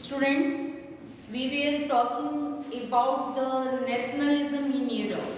Students, we were talking about the nationalism in Europe.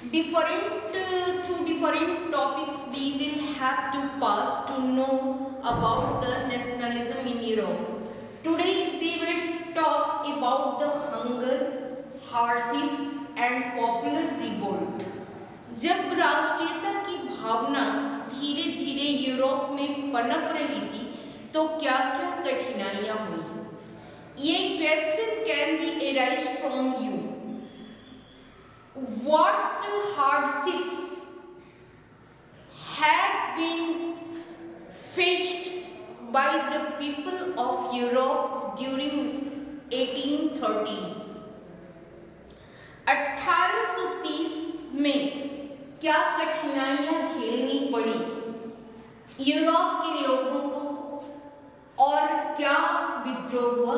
Through different topics, we will have to pass to know about the nationalism in Europe. Today, we will talk about the hunger, hardships, and popular revolt. जब राष्ट्रीयता की भावना धीरे धीरे Europe में पनप रही थी, तो क्या क्या कठिनाइयां हुई? ये question can be arise from you. What hardships had been faced by the people of Europe during 1830s? 1830 में क्या कठिनाइयां झेलनी पड़ी यूरोप के लोगों को और क्या विद्रोह हुआ?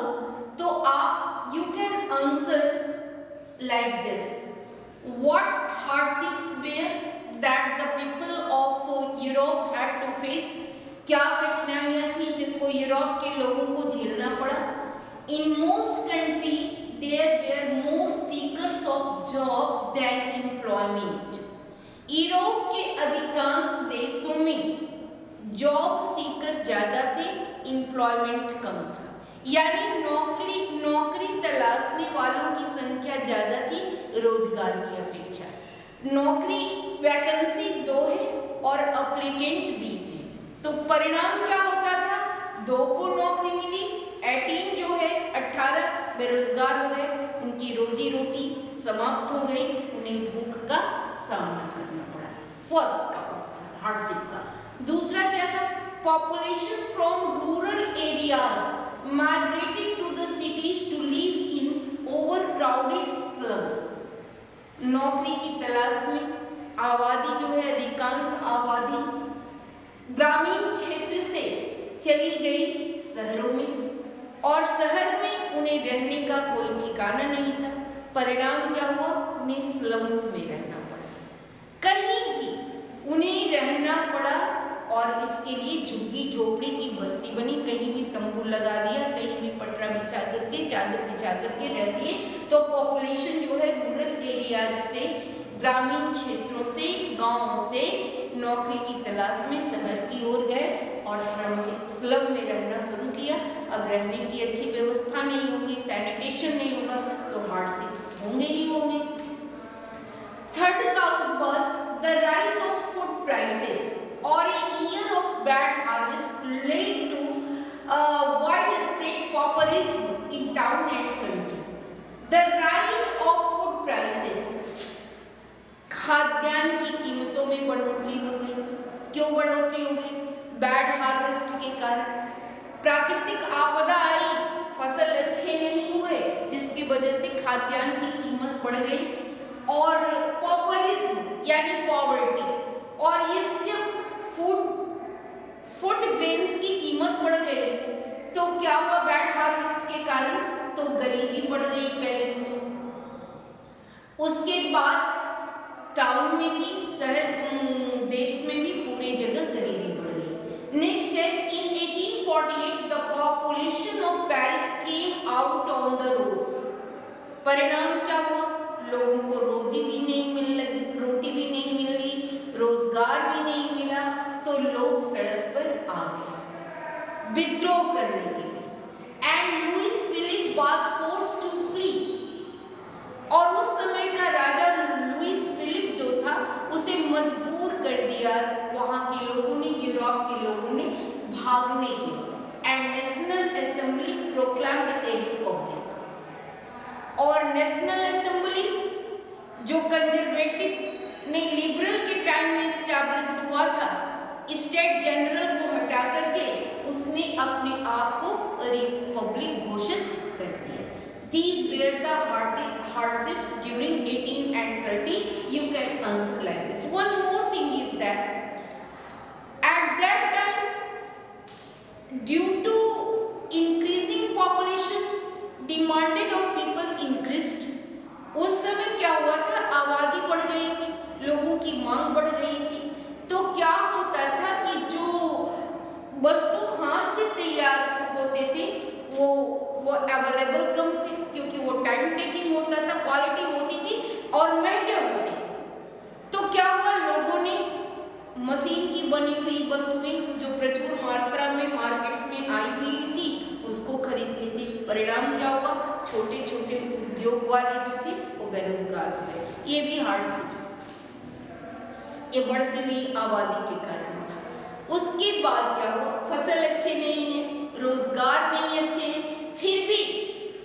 तो आप you can answer like this. What hardships were that the people of Europe had to face? क्या कठिनाइयां थी जिसको यूरोप के लोगों को झेलना पड़ा? In most country there were more seekers of job than employment. Europe के अधिकांश देशों में जॉब सीकर ज्यादा थे, एम्प्लॉयमेंट कम था. यानी नौकरी तलाशने वालों की संख्या ज्यादा थी रोजगार की अपेक्षा. नौकरी वैकेंसी 2 है और एप्लीकेंट 20 है. तो परिणाम क्या होता था? 2 को नौकरी मिली, 18 जो है 18 बेरोजगार हो गए, उनकी रोजी रोटी समाप्त हो गई, उन्हें भूख का सामना करना पड़ा. फर्स्ट काउज था हार्डशिप का. दूसरा क्या था? Population from rural areas migrated to the cities to live in overcrowded slums. नौकरी की तलाश में आबादी जो है, अधिकांश आबादी ग्रामीण क्षेत्र से चली गई शहरों में और शहर में उन्हें रहने का कोई ठिकाना नहीं था. परिणाम क्या हुआ? उन्हें स्लम्स में रहना पड़ा. कहीं भी उन्हें रहना पड़ा और इसके लिए झुग्गी झोपड़ी की बस्ती बनी. कहीं भी तंबू लगा दिया, कहीं भी पटरा बिछा करके, चादर बिछा करके रह दिए. तो पॉपुलेशन जो है रूरल एरियाज से, ग्रामीण क्षेत्रों से, गांवों से नौकरी की तलाश में शहर की ओर गए और स्लम में रहना शुरू किया. अब रहने की अच्छी व्यवस्था नहीं होगी, सैनिटेशन नहीं होगा, तो हार्डशिप्स होंगे ही होंगे. Third cause was the rise of food prices or a year of bad harvest led to widespread pauperism in town and country. The rise of food prices, खाद्यान्न की कीमतों में बढ़ोतरी हो गई. क्यों बढ़ोतरी हो गई? बैड हार्वेस्ट के कारण. प्राकृतिक आपदा आई, फसल अच्छे नहीं हुए, जिसकी वजह से खाद्यान्न की कीमत बढ़ गई. और पॉपरिज्म यानी पॉवर्टी, और इस जब फूड ग्रेन्स की कीमत बढ़ गई तो क्या हुआ? बैड हार्वेस्ट के कारण तो गरीबी बढ़ गई पेरिस में. उसके बाद टाउन में भी, शहर देश में भी, पूरे जगह गरीबी बढ़ गई. नेक्स्ट है, in 1848 the population of Paris came out on the roads. परिणाम क्या हुआ? लोगों को रोजी भी नहीं मिल लगी, रोटी भी नहीं मिली, रोजगार भी नहीं मिला, तो लोग सड़क पर आ गए विद्रोह करने के लिए. And Louis Philippe was forced to flee. और उस समय का राजा लुइस फिलिप जो था, उसे मजबूर कर दिया वहां के लोगों ने, यूरोप के लोगों ने भागने के लिए. And national assembly proclaimed A Republic. और नेशनल असेंबली जो कंजर्वेटिव ने लिबरल के टाइम में स्टैब्लिश हुआ था, स्टेट जनरल को हटा करके उसने अपने आप को रिपब्लिक घोषित कर दिया. These were the hardships during 18 and 30. You can answer like this. One more thing is that at that time, due to increasing population, demanded of people increased. उस समय क्या हुआ था? आबादी बढ़ गई थी, लोगों की मांग बढ़ गई थी. तो क्या होता था कि जो वस्तु हाथ से तैयार होते थे वो बनी हुई वस्तुएं जो प्रचुर मात्रा में मार्केट्स में आई हुई थी उसको खरीदते थे। परिणाम क्या हुआ? छोटे छोटे उद्योग वाले जो थे वो बेरोजगार हो गए। ये भी हार्डशिप्स, ये बढ़ती हुई आबादी के कारण था। उसके बाद क्या हुआ? फसल अच्छे नहीं है, रोजगार नहीं अच्छे हैं, फिर भी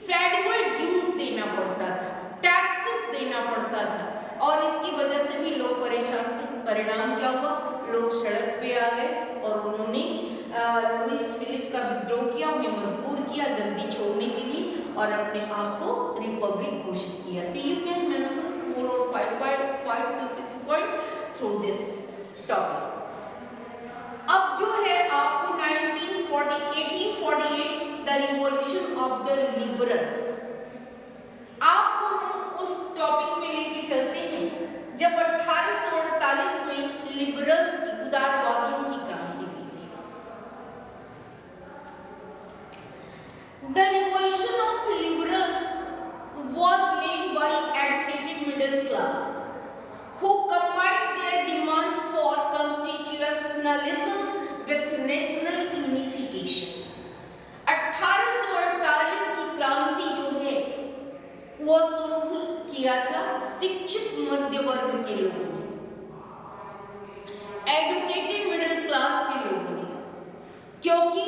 फेडरल ड्यूज देना पड़ता था, टैक्सेस देना पड़ता था और इसकी वजह से भी लोग परेशान थे। परिणाम क्या हुआ? लोग सड़क पे आ गए और उन्होंने लुईस फिलिप का विद्रोह किया, उन्हें मजबूर किया गद्दी छोड़ने के लिए और अपने आप को रिपब्लिक घोषित किया। तो यू कैन मेंशन 4 और 5 to 6 point through this topic. अब जो है आपको 1848 the revolution of the liberals, आपको हम उस टॉपिक पे लेके चलते हैं जब 1848 में लिबरल्स की, उदारवादियों की क्रांति हुई थी। The revolution of liberals was led by educated middle class who combined their demands for constitutionalism with national unification। 1848 की क्रांति जो है वो शुरू किया था शिक्षित मध्य वर्ग के लोगों ने, एजुकेटेड मिडिल क्लास के लोगों ने, क्योंकि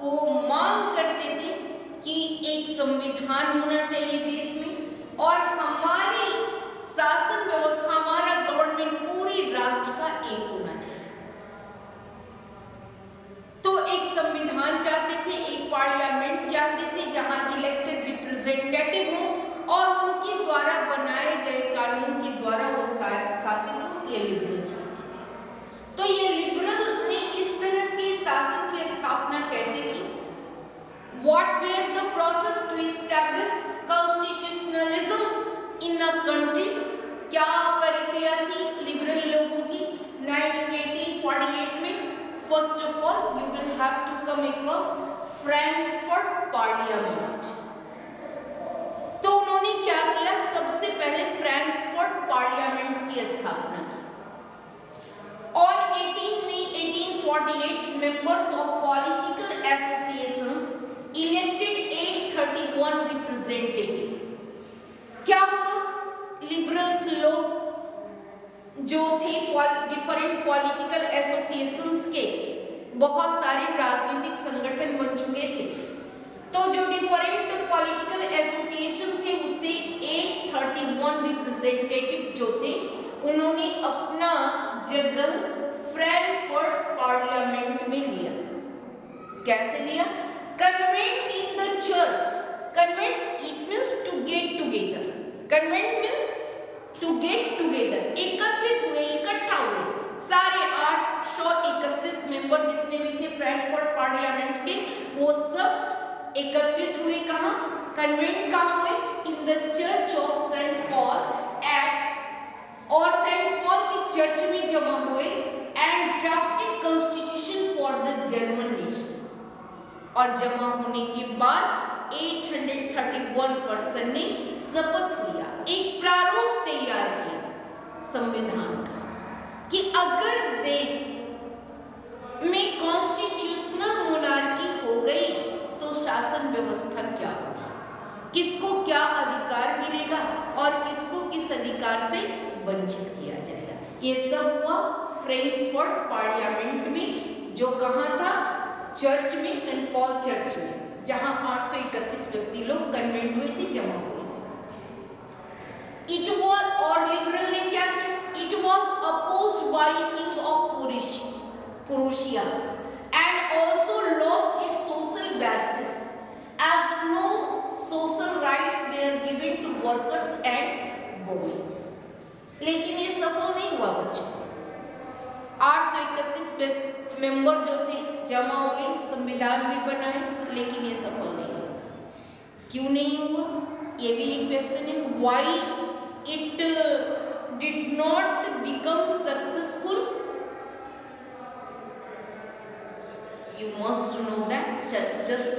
वो मांग करते थे कि एक संविधान होना चाहिए देश में और हमारी शासन व्यवस्था, हमारा गवर्नमेंट पूरे राष्ट्र का एक होना चाहिए। तो एक संविधान चाहते थे, एक पार्लियामेंट चाहते थे जहां इलेक्टेड रिप्रेजेंटेटिव हो और उनके द्वारा बनाए गए कानून के द्वारा वो शासित हो। ये लिबरल चाहते थे। तो ये लिबरल ने इस तरह के शासन की स्थापना कैसे की? What were the process to establish constitutionalism in a country? क्या प्रक्रिया थी लिबरल लोगों की 1848 में? First of all, you will have to come across Frankfurt Parliament। तो उन्होंने क्या किया? सबसे पहले फ्रैंकफर्ट पार्लियामेंट की स्थापना की। On 18 May 1848, members of political associations elected 831 representative। क्या हुआ? लिबरल्स लोग जो थे डिफरेंट पॉलिटिकल एसोसिएशंस के, बहुत सारे राजनीतिक संगठन बन चुके थे, तो जो डिफरेंट पॉलिटिकल एसोसिएशन थे उससे 831 रिप्रेजेंटेटिव जो थे उन्होंने अपना जगह फ्रैंकफर्ट पार्लियामेंट में लिया। कैसे लिया? Convent in the church। Convent it means to get together। Convent means to get together। एकत्रित हुए, इकट्ठा हुए, सारे 831 मेंबर जितने भी थे फ्रैंकफर्ट पार्लियामेंट के, वो सब एकत्रित हुए। कहाँ? कन्वेंट कहाँ हुए? In the church of Saint Paul at, और सेंट पॉल की चर्च में जमा हुए and drafted constitution for the German nation. और जमा होने के बाद 831 पर्सन ने शपथ लिया, एक प्रारूप तैयार किया संविधान का कि अगर देश में कॉन्स्टिट्यूशनल मोनार्की हो गई तो शासन व्यवस्था क्या होगी, किसको क्या अधिकार मिलेगा और किसको किस अधिकार से वंचित किया जाएगा। ये सब हुआ फ्रैंकफर्ट पार्लियामेंट में, जो कहाँ था? चर्च में, सेंट पॉल चर्च में, जहां 831 व्यक्ति लोग कन्वेंट हुए थे, जमा हुए थे। इट वॉज, और लिबरल ने क्या किया? It was opposed by king of Prussia and also lost its social basis as no social rights were given to workers and women. लेकिन ये सफल नहीं हुआ बच्चों। 831 मेंबर जो थे जमा हुए, संविधान भी बनाए, लेकिन ये सफल नहीं हुआ। क्यों नहीं हुआ? ये भी एक क्वेश्चन है। Why it did not become successful? You must know that. Just